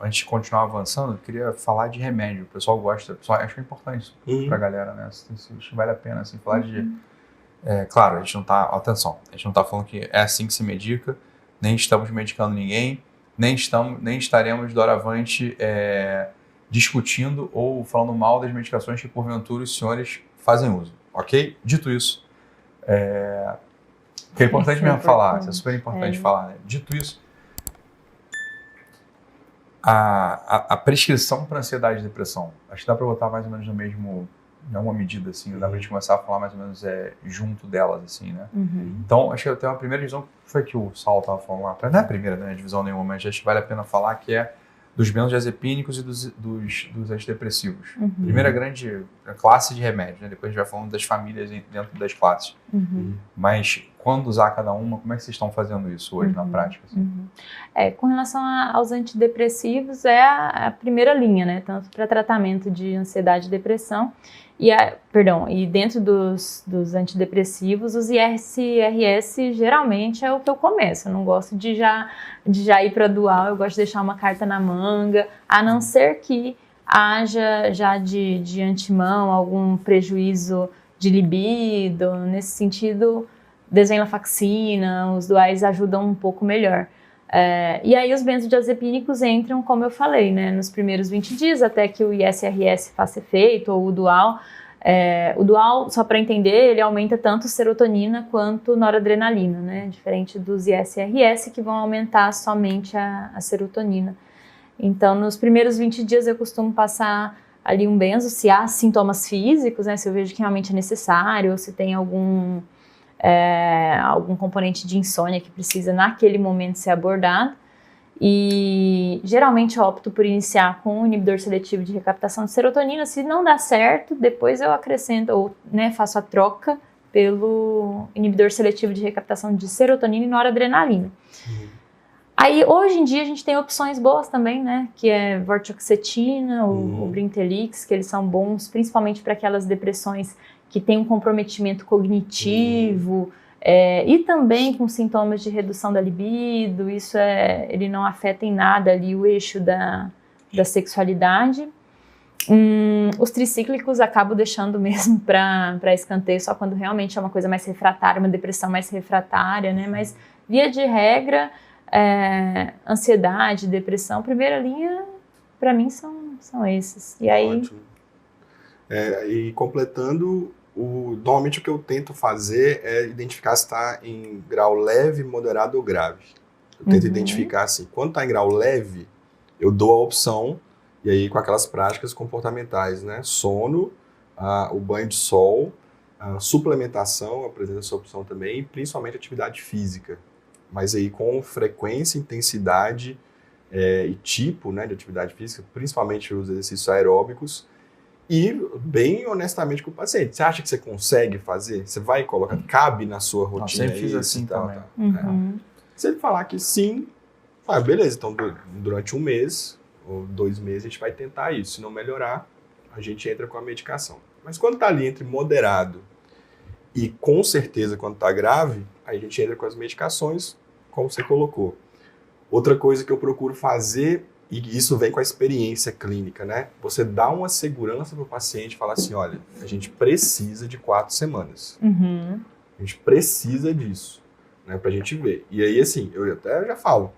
Antes de continuar avançando, eu queria falar de remédio. O pessoal gosta, o pessoal acha que é importante pra galera, né? Acho que vale a pena, assim, falar de... claro, a gente não tá... Atenção, a gente não tá falando que é assim que se medica, nem estamos medicando ninguém, nem estaremos doravante discutindo ou falando mal das medicações que, porventura, os senhores fazem uso, ok? Dito isso, que é importante mesmo falar, isso é super importante falar, né? Dito isso, a prescrição para ansiedade e depressão, acho que dá para botar mais ou menos no mesmo, em alguma medida, assim, dá para a gente começar a falar mais ou menos junto delas, assim, né? Então, acho que até uma primeira divisão que foi que o Saulo estava falando lá, não é a primeira, né, divisão nenhuma, mas acho que vale a pena falar que é dos benzodiazepínicos e dos antidepressivos. Primeira grande classe de remédio, né? Depois a gente vai falando das famílias dentro das classes. Mas quando usar cada uma, como é que vocês estão fazendo isso hoje na prática? Assim? Com relação aos antidepressivos, é a primeira linha, né? Tanto para tratamento de ansiedade e depressão, e dentro dos antidepressivos, os IRS geralmente é o que eu começo. Eu não gosto de já ir para dual, eu gosto de deixar uma carta na manga, a não ser que haja já de antemão algum prejuízo de libido. Nesse sentido, desvenlafaxina, os duais ajudam um pouco melhor. E aí os benzodiazepínicos entram, como eu falei, né, nos primeiros 20 dias, até que o ISRS faça efeito, ou o dual. O dual, só para entender, ele aumenta tanto serotonina quanto noradrenalina, né, diferente dos ISRS, que vão aumentar somente a serotonina. Então, nos primeiros 20 dias eu costumo passar ali um benzo, se há sintomas físicos, né, se eu vejo que realmente é necessário, ou se tem algum componente de insônia que precisa naquele momento ser abordado. E geralmente eu opto por iniciar com um inibidor seletivo de recaptação de serotonina. Se não dá certo, depois eu acrescento ou faço a troca pelo inibidor seletivo de recaptação de serotonina e noradrenalina. Aí hoje em dia a gente tem opções boas também, né, que é vortioxetina, o Brintellix, que eles são bons principalmente para aquelas depressões que tem um comprometimento cognitivo, e também com sintomas de redução da libido. Isso ele não afeta em nada ali o eixo da sexualidade. Os tricíclicos acabo deixando mesmo para escanteio só quando realmente é uma coisa mais refratária, uma depressão mais refratária, né? Mas via de regra, ansiedade, depressão, primeira linha, para mim são esses. E aí... Ótimo. E completando, normalmente o que eu tento fazer é identificar se está em grau leve, moderado ou grave. Eu tento identificar assim, quando está em grau leve, eu dou a opção, e aí com aquelas práticas comportamentais, né? Sono, o banho de sol, a suplementação, apresenta essa opção também, e principalmente atividade física. Mas aí com frequência, intensidade e tipo, né, de atividade física, principalmente os exercícios aeróbicos, e bem honestamente com o paciente. Você acha que você consegue fazer? Você vai colocar? Cabe na sua rotina? Eu sempre fiz assim também. Se ele falar que sim, beleza, então durante 1 mês ou 2 meses a gente vai tentar isso. Se não melhorar, a gente entra com a medicação. Mas quando está ali entre moderado e com certeza quando está grave, aí a gente entra com as medicações, como você colocou. Outra coisa que eu procuro fazer, e isso vem com a experiência clínica, né? Você dá uma segurança para o paciente, falar assim, olha, a gente precisa de 4 semanas. A gente precisa disso, né? Pra gente ver. E aí, assim, eu até já falo,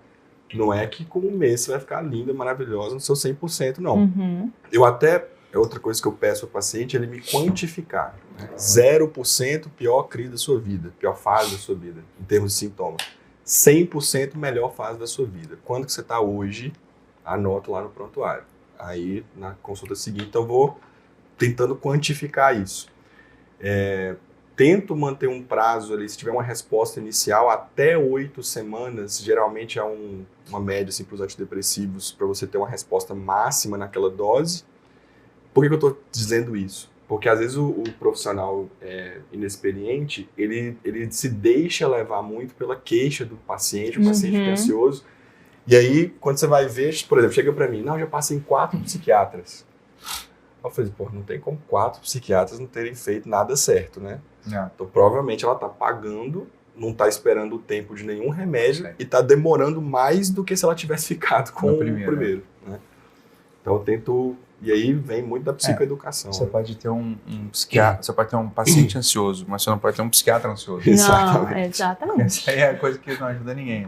não é que com 1 mês você vai ficar linda, maravilhosa no seu 100%, não. Outra coisa que eu peço ao paciente é ele me quantificar. Né? 0% pior crise da sua vida, pior fase da sua vida, em termos de sintomas. 100% melhor fase da sua vida. Quando que você está hoje? Anoto lá no prontuário. Aí, na consulta seguinte, eu vou tentando quantificar isso. Tento manter um prazo ali, se tiver uma resposta inicial, até 8 semanas, geralmente é uma média assim, para os antidepressivos, para você ter uma resposta máxima naquela dose. Por que eu estou dizendo isso? Porque às vezes o profissional inexperiente, ele se deixa levar muito pela queixa do paciente, o paciente fica ansioso. E aí, quando você vai ver, por exemplo, chega pra mim, não, já passei em 4 psiquiatras. Eu falei, não tem como 4 psiquiatras não terem feito nada certo, né? Então, provavelmente ela tá pagando não está esperando o tempo de nenhum remédio e está demorando mais do que se ela tivesse ficado com o primeiro. Né? Então eu tento... E aí vem muito da psicoeducação. Você pode ter um psiquiatra, você pode ter um paciente ansioso, mas você não pode ter um psiquiatra ansioso. Não, exatamente. Essa aí é a coisa que não ajuda ninguém.